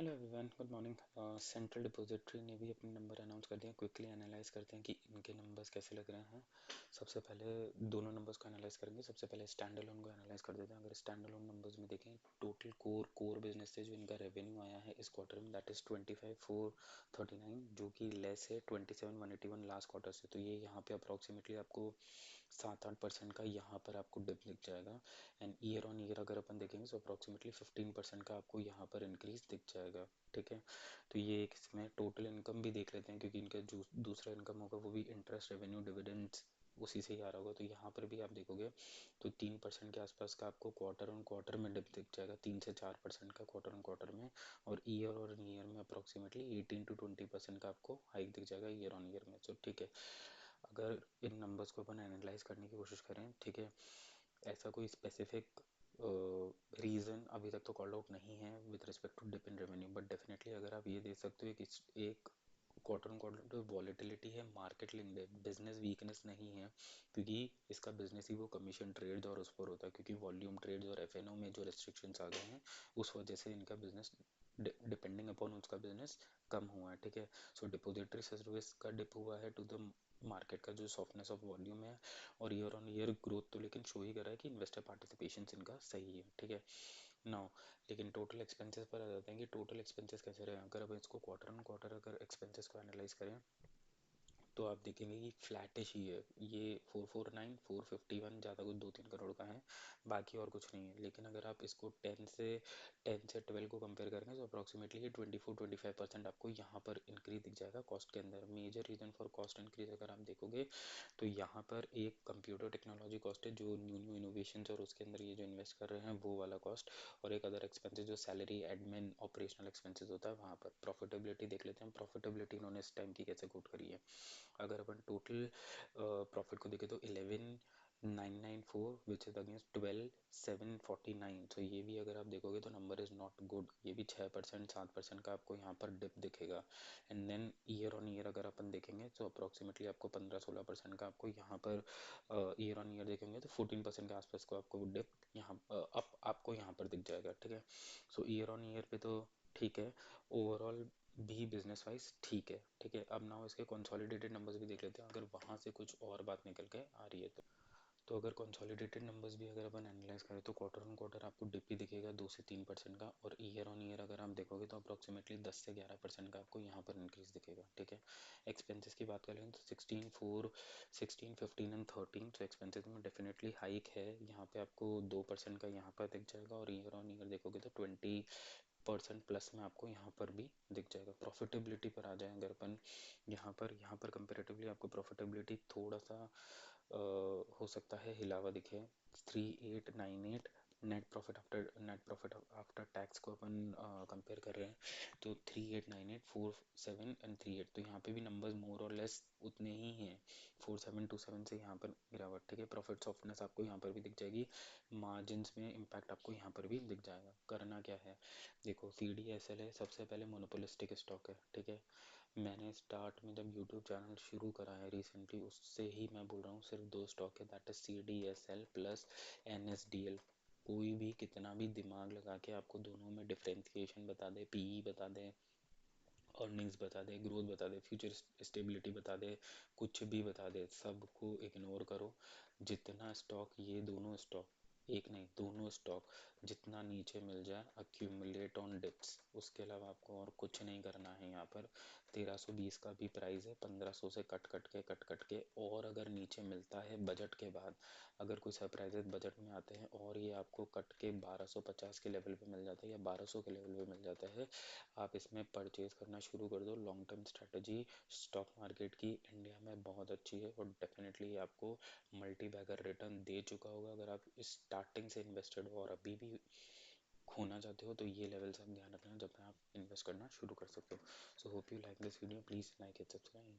Hello everyone, good morning. Central depository ने भी अपने नंबर अनाउंस कर दिए। क्विकली एनालाइज करते हैं कि इनके नंबर्स कैसे लग रहे हैं। सबसे पहले दोनों नंबर्स को एनालाइज करेंगे। सबसे पहले स्टैंड अलोन को एनालाइज कर देते हैं। अगर स्टैंड अलोन नंबर्स में देखें, टोटल कोर बिजनेस से जो इनका रेवेन्यू आया है इस क्वार्टर में, दैट इज 25,439, जो कि लेस है 27,181 लास्ट क्वार्टर से। तो ये यहाँ पे अप्रॉक्सीमेटली आपको 7-8% का यहाँ पर आपको डिप दिख जाएगा। एंड ईयर ऑन ईयर अगर अपन देखेंगे तो अप्रॉक्सीमेटली 15% का आपको यहाँ पर इंक्रीज दिख जाएगा। ठीक है, तो ये एक इसमें टोटल इनकम भी देख लेते हैं, क्योंकि इनका जो दूसरा इनकम होगा वो भी इंटरेस्ट रेवेन्यू डिविडेंड्स उसी से ही आ रहा होगा। तो यहाँ पर भी आप देखोगे तो 3% के आसपास का आपको क्वार्टर ऑन क्वार्टर में डिप दिख जाएगा, 3 से 4% का क्वार्टर ऑन क्वार्टर में। और ईयर में अप्रॉक्सीमेटली 18 to 20% का आपको हाइक दिख जाएगा ईयर ऑन ईयर में। तो ठीक है, अगर इन नंबर्स को अपन एनालाइज करने की कोशिश करें, ठीक है, ऐसा कोई स्पेसिफिक रीज़न अभी तक तो कॉल्ड आउट नहीं है with respect to dip in revenue, but definitely अगर आप ये देख सकते हो कि एक क्वार्टर ऑन क्वार्टर जो वॉलेटिलिटी है मार्केट लिंक्ड है, बिजनेस वीकनेस नहीं है, क्योंकि इसका बिजनेस ही वो कमीशन ट्रेड्स और उस पर होता है। क्योंकि वॉल्यूम ट्रेड्स और एफएनओ में जो रेस्ट्रिक्शंस आ गए हैं उस वजह से इनका बिजनेस डिपेंडिंग अपॉन उसका बिजनेस कम हुआ है। ठीक है, सो डिपॉजिटरी सर्विस का डिप हुआ है टू द मार्केट का जो सॉफ्टनेस ऑफ वॉल्यूम है, और ईयर ऑन ईयर ग्रोथ तो लेकिन शो ही कर रहा है कि इन्वेस्टर पार्टिसिपेशन इनका सही है। ठीक है, नाउ लेकिन टोटल एक्सपेंसेस पर आ जाते हैं कि टोटल एक्सपेंसेस कैसे रहे। अगर अब इसको क्वार्टर ऑन क्वार्टर अगर एक्सपेंसेस को एनालाइज करें तो आप देखेंगे कि फ्लैटिश ही है। ये 449 451 ज़्यादा कुछ 2-3 करोड़ का है, बाकी और कुछ नहीं है। लेकिन अगर आप इसको 10 से 12 को कंपेयर करेंगे तो अप्रॉक्सीमेटली 24-25% आपको यहाँ पर इंक्रीज दिख जाएगा कॉस्ट के अंदर। Major reason for cost increase अगर आप देखोगे तो यहाँ पर एक कंप्यूटर टेक्नोलॉजी कॉस्ट है, जो न्यू न्यू इनोवेशन और उसके अंदर ये जो इन्वेस्ट कर रहे हैं वो वाला कॉस्ट, और एक अदर एक्सपेंसेस जो सैलरी एडमिन ऑपरेशनल एक्सपेंसेस होता है वहाँ पर। प्रॉफिटेबिलिटी देख लेते हैं, प्रॉफिटेबिलिटी इन्होंने इस टाइम की कैसे कोट करी है। अगर अपन टोटल प्रॉफिट को देखें तो 11,994 विच इज अगेंस्ट 12,749। तो ये भी अगर आप देखोगे तो नंबर इज नॉट गुड। ये भी 6% 7% का आपको यहाँ पर डिप दिखेगा। And then year on year अगर अपन देखेंगे तो अप्रॉक्सीमेटली आपको 15-16% का आपको यहाँ पर ईयर ऑन ईयर देखेंगे तो 14% के आसपास को आपको डिप यहाँ अप आपको यहाँ पर दिख जाएगा। ठीक है, सो ईयर ऑन ईयर पे तो ठीक है, ओवरऑल भी बिजनेस वाइज ठीक है। ठीक है, अब नाउ इसके कंसोलिडेटेड नंबर्स भी देख लेते हैं, अगर वहाँ से कुछ और बात निकल के आ रही है तो अगर कंसोलिडेटेड नंबर्स भी अगर अपन एनालाइज करें तो क्वार्टर ऑन क्वार्टर आपको डिप भी दिखेगा 2 से 3% का, और ईयर ऑन ईयर अगर आप देखोगे तो अप्रॉक्सीमेटली 10 से 11% का आपको यहाँ पर इंक्रीज दिखेगा। ठीक है, एक्सपेंसेस की बात करें तो 16 15 तो एक्सपेंसेस में डेफिनेटली हाइक है। यहाँ पे आपको 2% का यहाँ पर दिख जाएगा, और ईयर ऑन ईयर देखोगे तो 20% प्लस में आपको यहाँ पर भी दिख जाएगा। प्रॉफिटेबिलिटी पर आ जाए अगर अपन यहाँ पर कंपेरेटिवली आपको प्रॉफिटेबिलिटी थोड़ा सा हो सकता है हिलावा दिखे। 3898 नेट प्रॉफिट आफ्टर टैक्स को अपन कंपेयर कर रहे हैं तो 3898 47 एंड 38, तो यहाँ पे भी नंबर्स मोर और लेस उतने ही हैं। 4727 से यहाँ पर गिरावट। ठीक है, प्रॉफिट सॉफ्टनेस आपको यहाँ पर भी दिख जाएगी, मार्जिन्स में इम्पैक्ट आपको यहाँ पर भी दिख जाएगा। करना क्या है, देखो CDSL है, सबसे पहले मोनोपोलिस्टिक स्टॉक है। ठीक है, मैंने स्टार्ट में जब यूट्यूब चैनल शुरू करा है रिसेंटली, उससे ही मैं बोल रहा हूँ सिर्फ दो स्टॉक है, that is CDSL plus NSDL। कोई भी कितना भी दिमाग लगा के आपको दोनों में डिफरेंशिएशन बता दे, PE बता दे, अर्निंग्स बता दे, ग्रोथ बता दे, फ्यूचर स्टेबिलिटी बता दे, कुछ भी बता दे, सबको इग्नोर करो। जितना स्टॉक ये दोनों स्टॉक, एक नहीं दोनों स्टॉक, जितना नीचे मिल जाए अक्यूमुलेट ऑन डिप्स, उसके अलावा आपको और कुछ नहीं करना है। यहाँ पर 1320 का भी प्राइस है, 1500 से कट कट के और अगर नीचे मिलता है बजट के बाद, अगर कोई सरप्राइजेस बजट में आते हैं और ये आपको कट के 1250 के लेवल पे मिल जाता है या 1200 के लेवल पे मिल जाता है, आप इसमें परचेज करना शुरू कर दो। Long term strategy stock market की इंडिया में बहुत अच्छी है और डेफिनेटली आपको मल्टी बैगर रिटर्न दे चुका होगा। अगर आप स्टार्टिंग से इन्वेस्टेड हो और अभी भी खोना चाहते हो तो ये लेवल्स आप ध्यान रखना जब आप इन्वेस्ट करना शुरू कर सकते हो। So hope you like this video, please like it, subscribe.